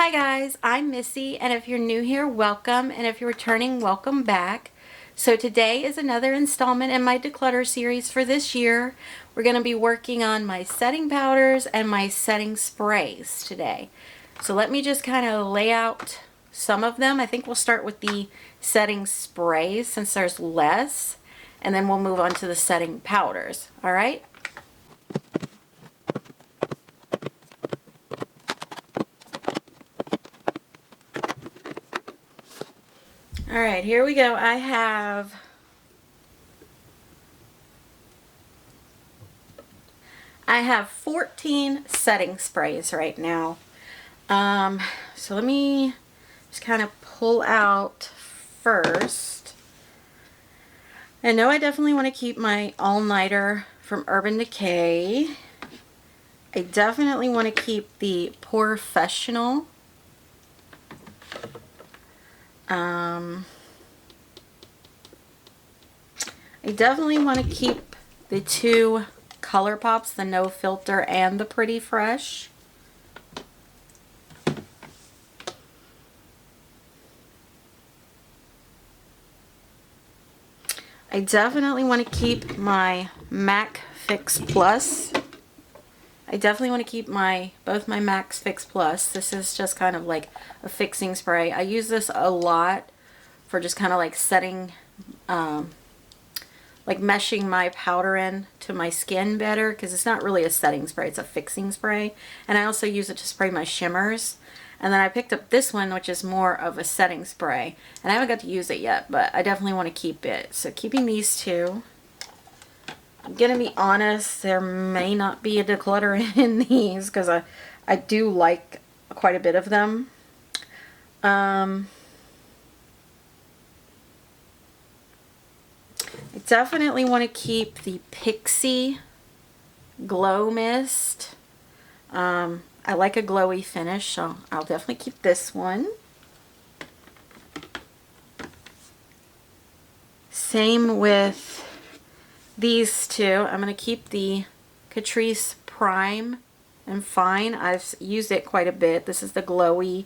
Hi guys, I'm Missy, and if you're new here, welcome, and if you're returning, welcome back. So today is another installment in my Declutter series for this year. We're going to be working on my setting powders and my setting sprays today. So let me just kind of lay out some of them. I think we'll start with the setting sprays since there's less, and then we'll move on to the setting powders. All right? All right, here we go. I have I have 14 setting sprays right now. So let me just kind of pull out first. I know I definitely want to keep my all-nighter from Urban Decay. I definitely want to keep the Professional. I definitely want to keep the two Color Pops, the No Filter and the Pretty Fresh. I definitely want to keep my MAC Fix Plus. I definitely want to keep both my MAC Fix Plus. This is just kind of like a fixing spray. I use this a lot for just kind of like setting, like meshing my powder in to my skin better, because it's not really a setting spray, it's a fixing spray. And I also use it to spray my shimmers. And then I picked up this one, which is more of a setting spray. And I haven't got to use it yet, but I definitely want to keep it. So keeping these two. I'm going to be honest, there may not be a declutter in these, because I do like quite a bit of them. I definitely want to keep the Pixie Glow Mist. I like a glowy finish, so I'll definitely keep this one. Same with these two. I'm going to keep the Catrice Prime and Fine. I've used it quite a bit. This is the glowy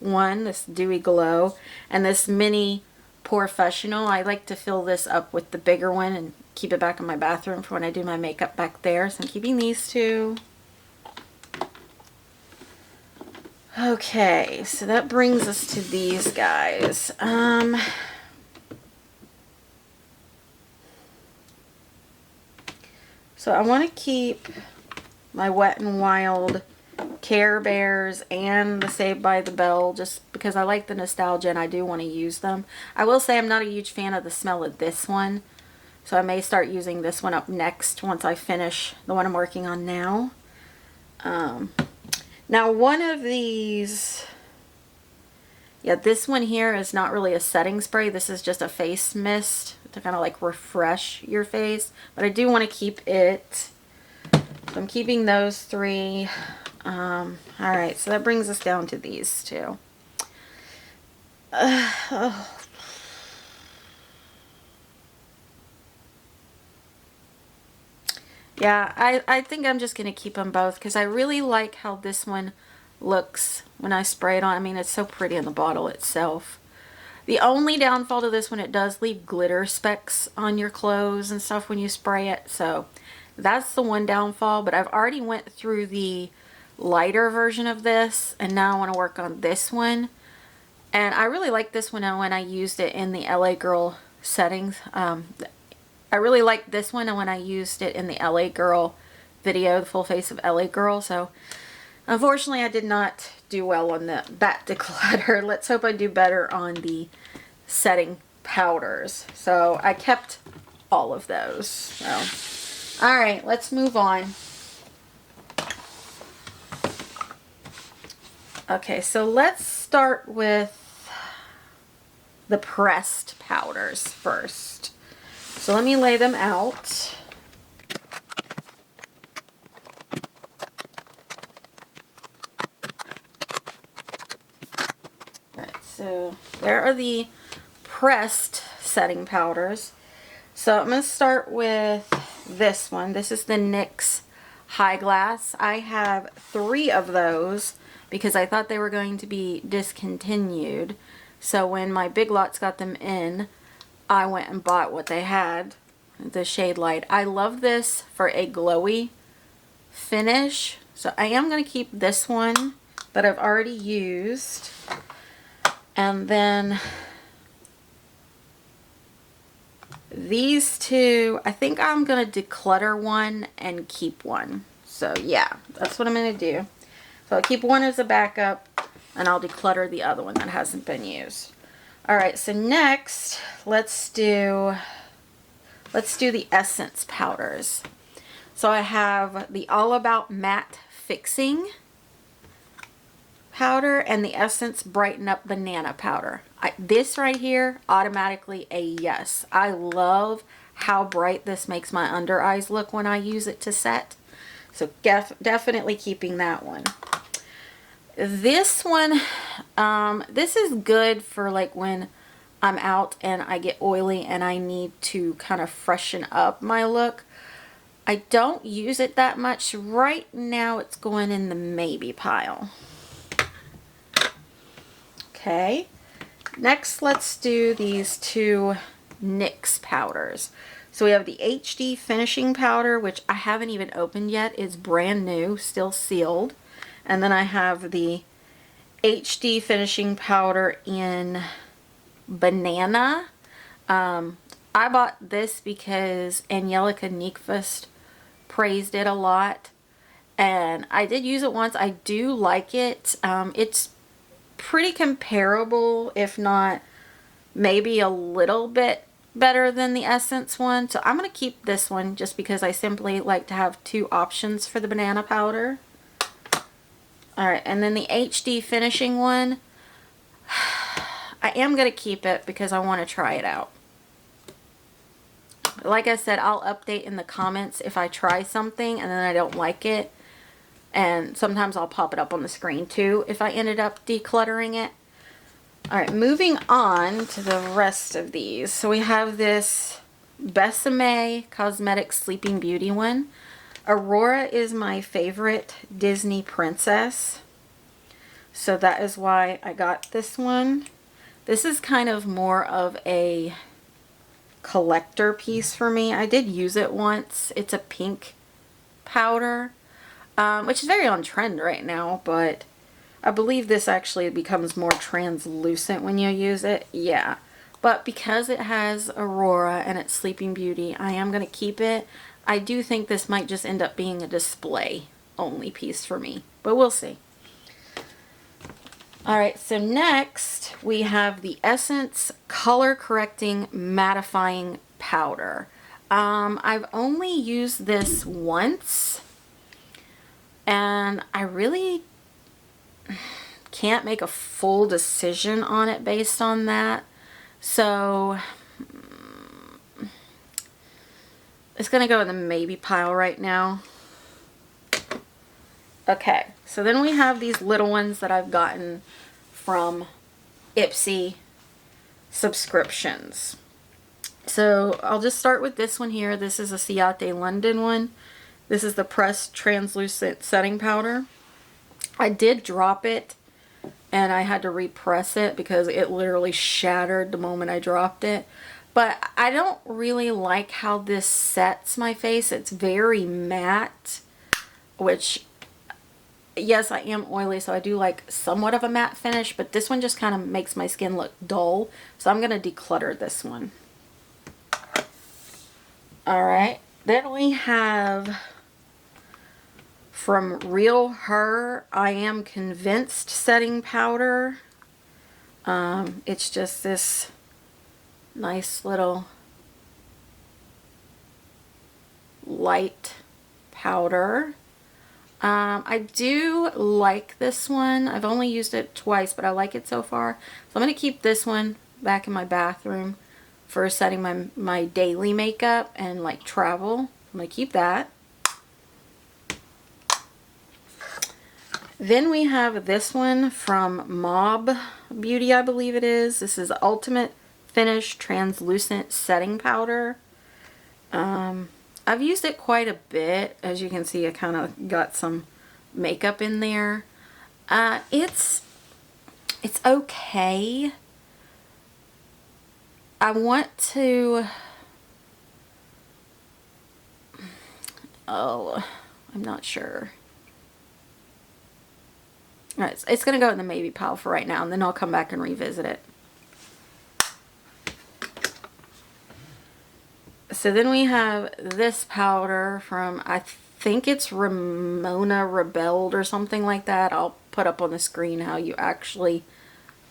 one, this Dewy Glow. And this mini Professional, I like to fill this up with the bigger one and keep it back in my bathroom for when I do my makeup back there. So I'm keeping these two. Okay, so that brings us to these guys. So I want to keep my Wet n Wild Care Bears and the Saved by the Bell, just because I like the nostalgia and I do want to use them. I will say I'm not a huge fan of the smell of this one, so I may start using this one up next once I finish the one I'm working on now. Now one of these, yeah, this one here is not really a setting spray. This is just a face mist to kind of like refresh your face, but I do want to keep it. So I'm keeping those three. Alright, so that brings us down to these two. Oh. Yeah, I think I'm just going to keep them both, because I really like how this one looks when I spray it on. I mean, it's so pretty in the bottle itself. The only downfall to this one, it does leave glitter specks on your clothes and stuff when you spray it. So that's the one downfall, but I've already went through the lighter version of this, and now I want to work on this one. And I really like this one when I used it in the LA Girl settings. I really liked this one when I used it in the LA Girl video, the full face of LA Girl. So unfortunately I did not do well on that declutter. Let's hope I do better on the setting powders. So I kept all of those. So alright, let's move on. Okay, so let's start with the pressed powders first. So let me lay them out. Alright, so there are the pressed setting powders. So I'm going to start with this one. This is the NYX High Glass. I have 3 of those because I thought they were going to be discontinued. So when my Big Lots got them in, I went and bought what they had, the Shade Light. I love this for a glowy finish. So I am going to keep this one that I've already used. And then these two, I think I'm going to declutter one and keep one. So yeah, that's what I'm going to do. So I'll keep one as a backup and I'll declutter the other one that hasn't been used. Alright, so next let's do the essence powders. So I have the All About Matte Fixing powder and the Essence Brighten Up Banana powder. This right here, automatically a yes. I love how bright this makes my under eyes look when I use it to set. So definitely keeping that one. This one, this is good for like when I'm out and I get oily and I need to kind of freshen up my look. I don't use it that much. Right now it's going in the maybe pile. Okay. Next, let's do these two NYX powders. So we have the HD Finishing Powder, which I haven't even opened yet. It's brand new, still sealed. And then I have the HD Finishing Powder in Banana. I bought this because Angelica Nyqvist praised it a lot. And I did use it once. I do like it. It's pretty comparable, if not maybe a little bit better than the Essence one. So I'm going to keep this one just because I simply like to have two options for the banana powder. Alright, and then the HD Finishing one, I am going to keep it because I want to try it out. Like I said, I'll update in the comments if I try something and then I don't like it. And sometimes I'll pop it up on the screen too if I ended up decluttering it. Alright, moving on to the rest of these. So we have this Besame Cosmetics Sleeping Beauty one. Aurora is my favorite Disney princess. So that is why I got this one. This is kind of more of a collector piece for me. I did use it once. It's a pink powder, which is very on trend right now, but I believe this actually becomes more translucent when you use it. Yeah. But because it has Aurora and it's Sleeping Beauty, I am going to keep it. I do think this might just end up being a display only piece for me, but we'll see. Alright, so next we have the Essence Color Correcting Mattifying Powder. I've only used this once, and I really can't make a full decision on it based on that. So it's going to go in the maybe pile right now. Okay, so then we have these little ones that I've gotten from Ipsy subscriptions. So I'll just start with this one here. This is a Ciate London one. This is the pressed translucent setting powder. I did drop it and I had to repress it because it literally shattered the moment I dropped it. But I don't really like how this sets my face. It's very matte, which, yes, I am oily, so I do like somewhat of a matte finish, but this one just kind of makes my skin look dull. So I'm going to declutter this one. Alright, then we have from Real Her, I Am Convinced setting powder. It's just this nice little light powder. I do like this one. I've only used it twice, but I like it so far. So I'm going to keep this one back in my bathroom for setting my daily makeup and like travel. I'm going to keep that. Then we have this one from Mob Beauty, I believe it is. This is Ultimate Finish Translucent Setting Powder. I've used it quite a bit. As you can see, I kind of got some makeup in there. It's okay. I want to, oh, I'm not sure. All right, it's going to go in the maybe pile for right now, and then I'll come back and revisit it. So then we have this powder from, I think it's Ramona Rebelled or something like that. I'll put up on the screen how you actually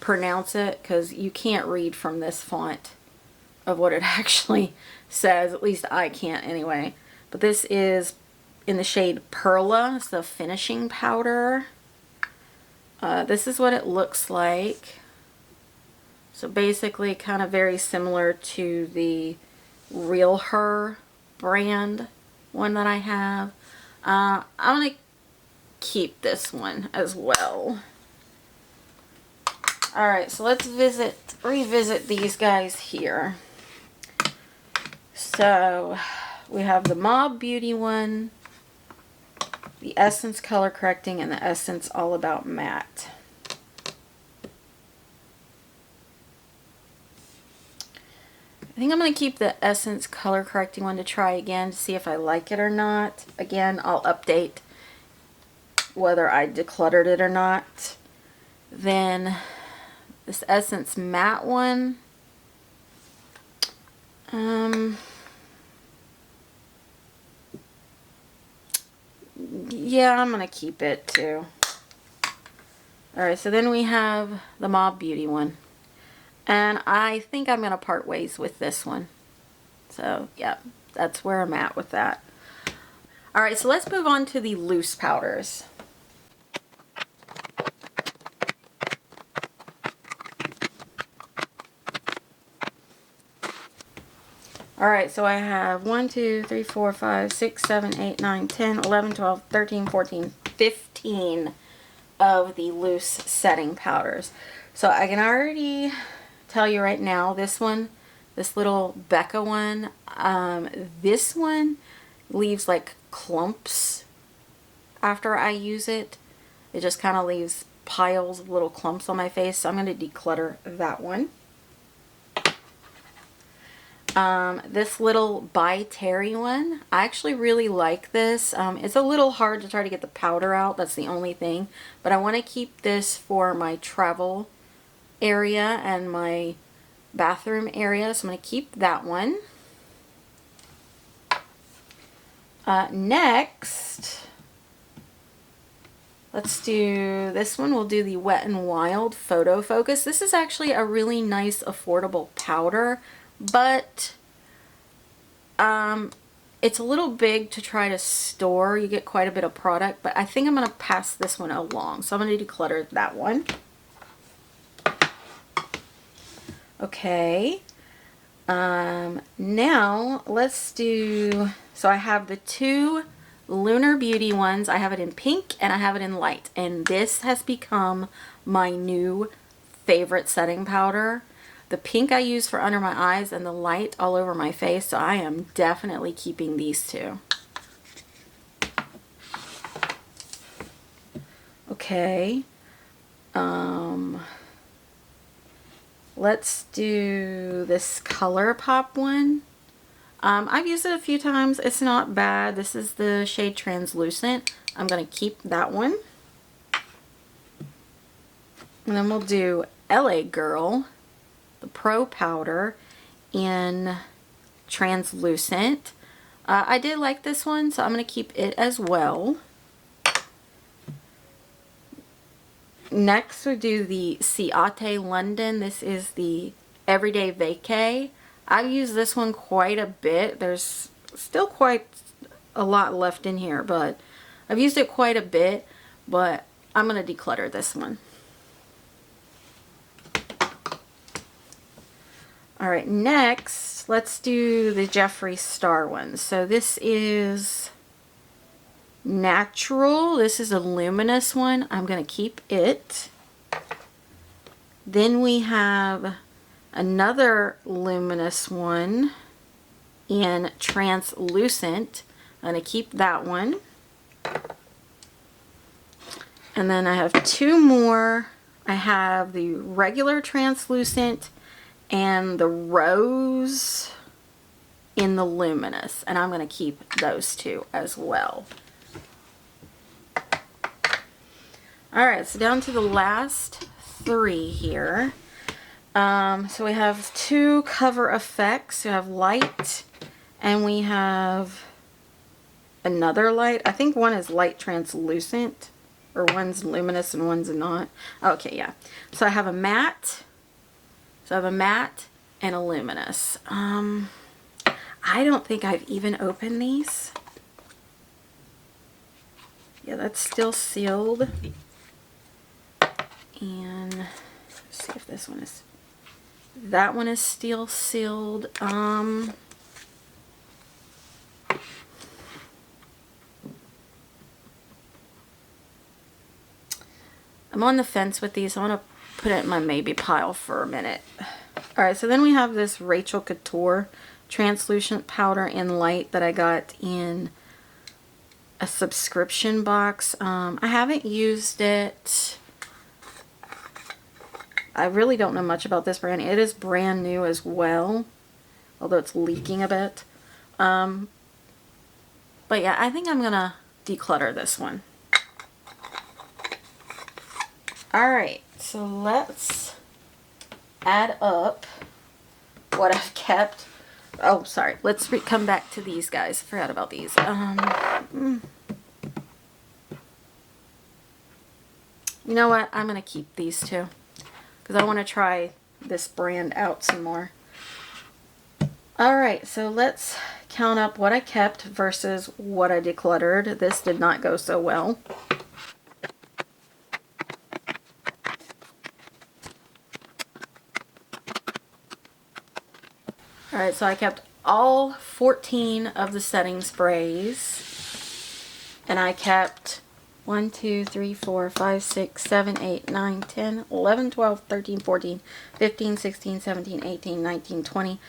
pronounce it, because you can't read from this font of what it actually says. At least I can't anyway. But this is in the shade Perla. It's the finishing powder. This is what it looks like. So basically kind of very similar to the Real Her brand one that I have. I'm going to keep this one as well. Alright, so let's revisit these guys here. So we have the Mob Beauty one, the Essence Color Correcting, and the Essence All About Matte. I think I'm going to keep the Essence Color Correcting one to try again to see if I like it or not. Again, I'll update whether I decluttered it or not. Then this Essence Matte one. Yeah, I'm going to keep it too. Alright, so then we have the Mob Beauty one. And I think I'm going to part ways with this one. So, yeah, that's where I'm at with that. Alright, so let's move on to the loose powders. Alright, so I have 1, 2, 3, 4, 5, 6, 7, 8, 9, 10, 11, 12, 13, 14, 15 of the loose setting powders. So I can already tell you right now, this one, this little Becca one, this one leaves like clumps after I use it. It just kind of leaves piles of little clumps on my face, so I'm going to declutter that one. This little By Terry one, I actually really like this. It's a little hard to try to get the powder out, that's the only thing, but I want to keep this for my travel area and my bathroom area, so I'm going to keep that one. Next, let's do this one. We'll do the Wet n Wild Photo Focus. This is actually a really nice affordable powder, but it's a little big to try to store. You get quite a bit of product, but I think I'm going to pass this one along, so I'm going to declutter that one. Okay, now let's do, so I have the two Lunar Beauty ones. I have it in pink and I have it in light, and this has become my new favorite setting powder. The pink I use for under my eyes and the light all over my face, so I am definitely keeping these two. Okay, let's do this Color Pop one. I've used it a few times. It's not bad. This is the shade Translucent. I'm going to keep that one. And then we'll do LA Girl, the Pro Powder in Translucent. I did like this one, so I'm going to keep it as well. Next we do the Ciate London. This is the Everyday Vacay. I've used this one quite a bit. There's still quite a lot left in here, but I've used it quite a bit, but I'm going to declutter this one. Alright, next let's do the Jeffree Star one. So this is Natural. This is a luminous one. I'm going to keep it. Then we have another luminous one in Translucent. I'm going to keep that one. And then I have two more. I have the regular translucent and the rose in the luminous. And I'm going to keep those two as well. Alright, so down to the last three here. So we have two cover effects. We have light and we have another light. I think one is light translucent, or one's luminous and one's not. Okay, yeah. So I have a matte. So I have a matte and a luminous. I don't think I've even opened these. Yeah, that's still sealed. And let's see if this one is, that one is still sealed. I'm on the fence with these. I want to put it in my maybe pile for a minute. Alright, so then we have this Rachel Couture translucent powder in light that I got in a subscription box. I haven't used it. I really don't know much about this brand. It is brand new as well, although it's leaking a bit. But yeah, I think I'm gonna declutter this one. Alright, so let's add up what I've kept. Oh, sorry. Let's come back to these guys. I forgot about these. You know what? I'm gonna keep these two, because I want to try this brand out some more. Alright, so let's count up what I kept versus what I decluttered. This did not go so well. Alright, so I kept all 14 of the setting sprays. And I kept 1, 2, 3, 4, 5, 6, 7, 8, 9, 10, 11, 12, 13, 14, 15, 16, 17, 18, 19, 20,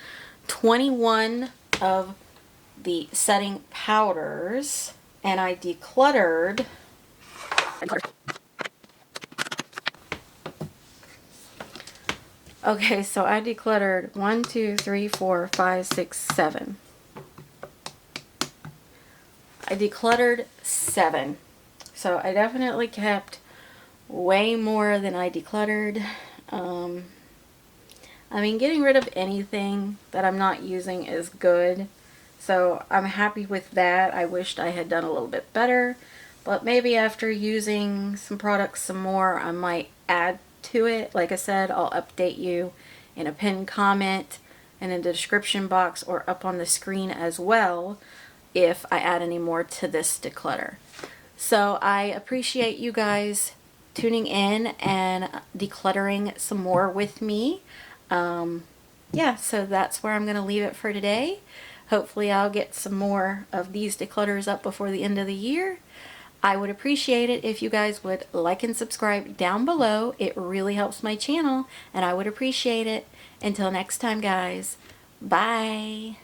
21 of the setting powders. And I decluttered. Okay, so I decluttered 1, 2, 3, 4, 5, 6, 7. I decluttered 7. So I definitely kept way more than I decluttered. I mean, getting rid of anything that I'm not using is good. So I'm happy with that. I wished I had done a little bit better. But maybe after using some products some more, I might add to it. Like I said, I'll update you in a pinned comment and in the description box or up on the screen as well if I add any more to this declutter. So I appreciate you guys tuning in and decluttering some more with me. Yeah, so that's where I'm going to leave it for today. Hopefully I'll get some more of these declutters up before the end of the year. I would appreciate it if you guys would like and subscribe down below. It really helps my channel and I would appreciate it. Until next time, guys. Bye.